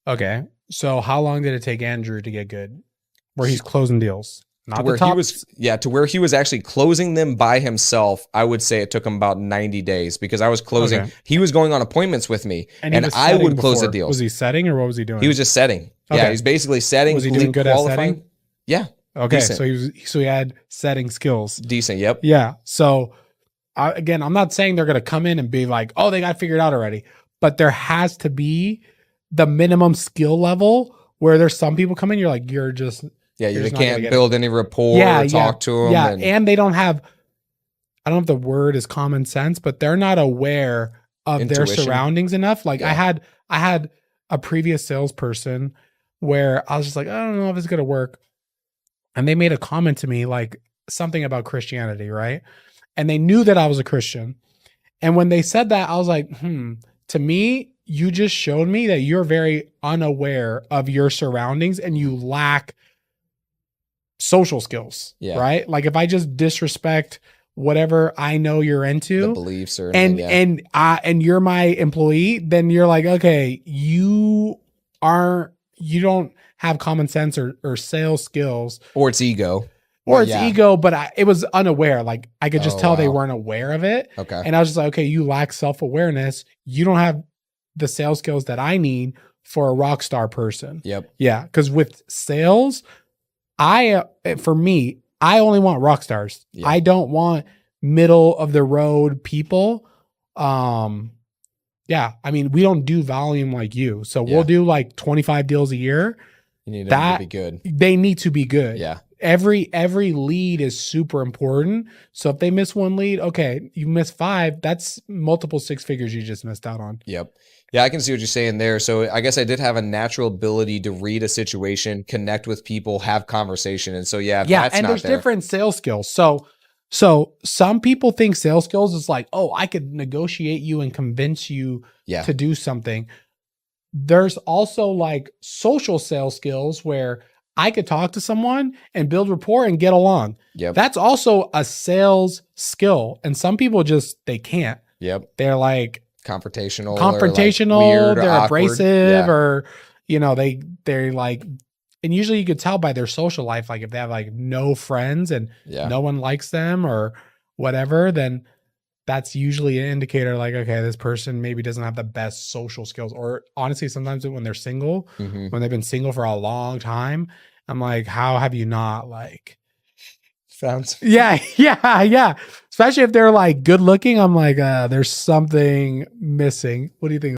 Okay. So how long did it take Andrew to get good? Where he's closing deals? To where he was actually closing them by himself. I would say it took him about 90 days because I was closing. Okay. He was going on appointments with me and I would close the deals. Was he setting or what was he doing? He was just setting. Okay. Yeah, he's basically setting. Was he doing good at setting? Yeah. Okay. Decent. So he had setting skills. Decent. Yep. Yeah. So again, I'm not saying they're going to come in and be like, oh, they got it figured out already, but there has to be the minimum skill level where there's some people come in, you're like, you can't build any rapport or talk to them. Yeah. And they don't have, I don't know if the word is common sense, but they're not aware of their surroundings enough. Like I had a previous salesperson where I was just like, I don't know if it's going to work. And they made a comment to me, like something about Christianity. Right. And they knew that I was a Christian. And when they said that, I was like, to me, you just showed me that you're very unaware of your surroundings and you lack social skills, right? Like if I just disrespect whatever I know you're into, the beliefs or and you're my employee, then you're like, okay, you don't have common sense or sales skills, or it's ego. Ego, but it was unaware. Like I could just tell they weren't aware of it. Okay. And I was just like, okay, you lack self-awareness. You don't have the sales skills that I need for a rock star person. Yep. Yeah. Because with sales, for me, I only want rock stars. Yeah. I don't want middle of the road people. Yeah. I mean, we don't do volume like you. So we'll do like 25 deals a year. You need them to be good. They need to be good. Yeah. Every lead is super important. So if they miss one lead, okay, you miss 5, that's multiple 6 figures you just missed out on. Yep. Yeah, I can see what you're saying there. So I guess I did have a natural ability to read a situation, connect with people, have conversation. And so, there's different sales skills. So some people think sales skills is like, oh, I could negotiate you and convince you to do something. There's also like social sales skills where I could talk to someone and build rapport and get along. Yep. That's also a sales skill. And some people they can't. Yep. They're like confrontational, weird, they're abrasive, or, they're like, and usually you could tell by their social life, like if they have like no friends and no one likes them or whatever, then that's usually an indicator like, okay, this person maybe doesn't have the best social skills. Or honestly, sometimes when they're single, when they've been single for a long time, I'm like, how have you not like found? Yeah. Especially if they're like good looking. I'm like, there's something missing. What do you think?